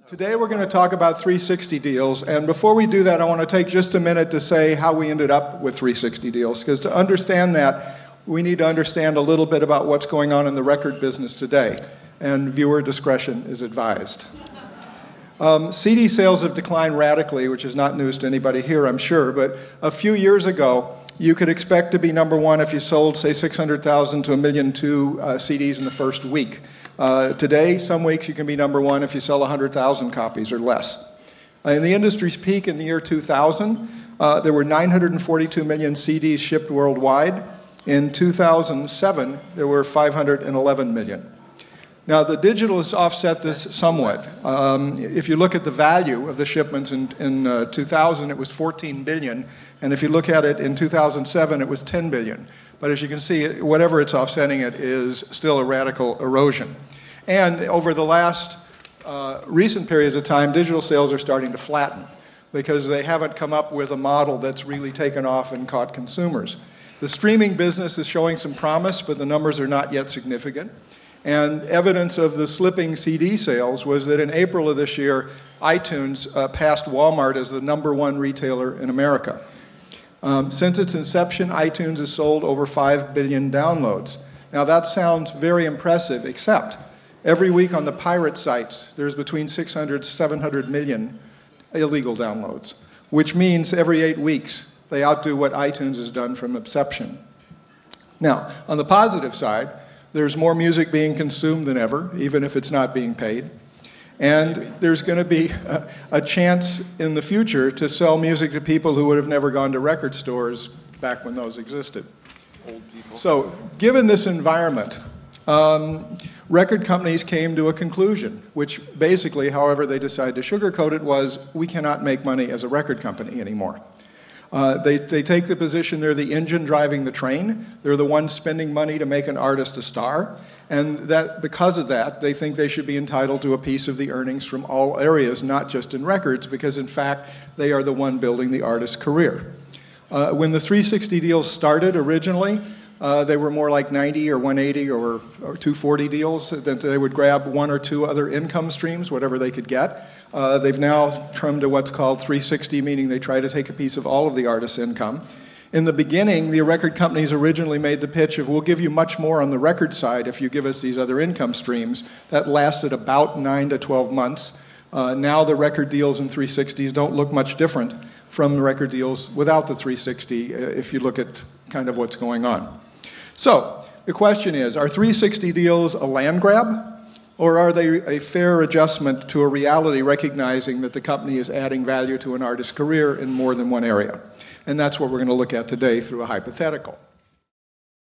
Today we're going to talk about 360 deals, and before we do that I want to take just a minute to say how we ended up with 360 deals, because to understand that we need to understand a little bit about what's going on in the record business today, and viewer discretion is advised. CD sales have declined radically, which is not news to anybody here, I'm sure, but a few years ago you could expect to be number one if you sold, say, 600,000 to 1.2 million CDs in the first week. Today, some weeks you can be number one if you sell 100,000 copies or less. In the industry's peak in the year 2000, there were 942 million CDs shipped worldwide. In 2007, there were 511 million. Now, the digital has offset this somewhat. If you look at the value of the shipments in 2000, it was 14 billion, and if you look at it in 2007, it was 10 billion. But as you can see, whatever it's offsetting, it is still a radical erosion. And over the last recent periods of time, digital sales are starting to flatten because they haven't come up with a model that's really taken off and caught consumers. The streaming business is showing some promise, but the numbers are not yet significant. And evidence of the slipping CD sales was that in April of this year, iTunes passed Walmart as the #1 retailer in America. Since its inception, iTunes has sold over 5 billion downloads. Now that sounds very impressive, except every week on the pirate sites, there's between 600 and 700 million illegal downloads, which means every 8 weeks they outdo what iTunes has done from inception. Now, on the positive side, there's more music being consumed than ever, even if it's not being paid. And there's going to be a chance in the future to sell music to people who would have never gone to record stores back when those existed. Old people. So, given this environment, record companies came to a conclusion, which basically, however they decided to sugarcoat it, was we cannot make money as a record company anymore. They take the position they're the engine driving the train. They're the ones spending money to make an artist a star. And that because of that, they think they should be entitled to a piece of the earnings from all areas, not just in records, because in fact, they are the one building the artist's career. When the 360 deals started originally, they were more like 90 or 180 or 240 deals that they would grab one or two other income streams, whatever they could get. They've now trimmed to what's called 360, meaning they try to take a piece of all of the artist's income. In the beginning, the record companies originally made the pitch of, we'll give you much more on the record side if you give us these other income streams. That lasted about 9 to 12 months. Now the record deals in 360s don't look much different from the record deals without the 360 if you look at kind of what's going on. So the question is, are 360 deals a land grab? Or are they a fair adjustment to a reality recognizing that the company is adding value to an artist's career in more than one area? And that's what we're going to look at today through a hypothetical.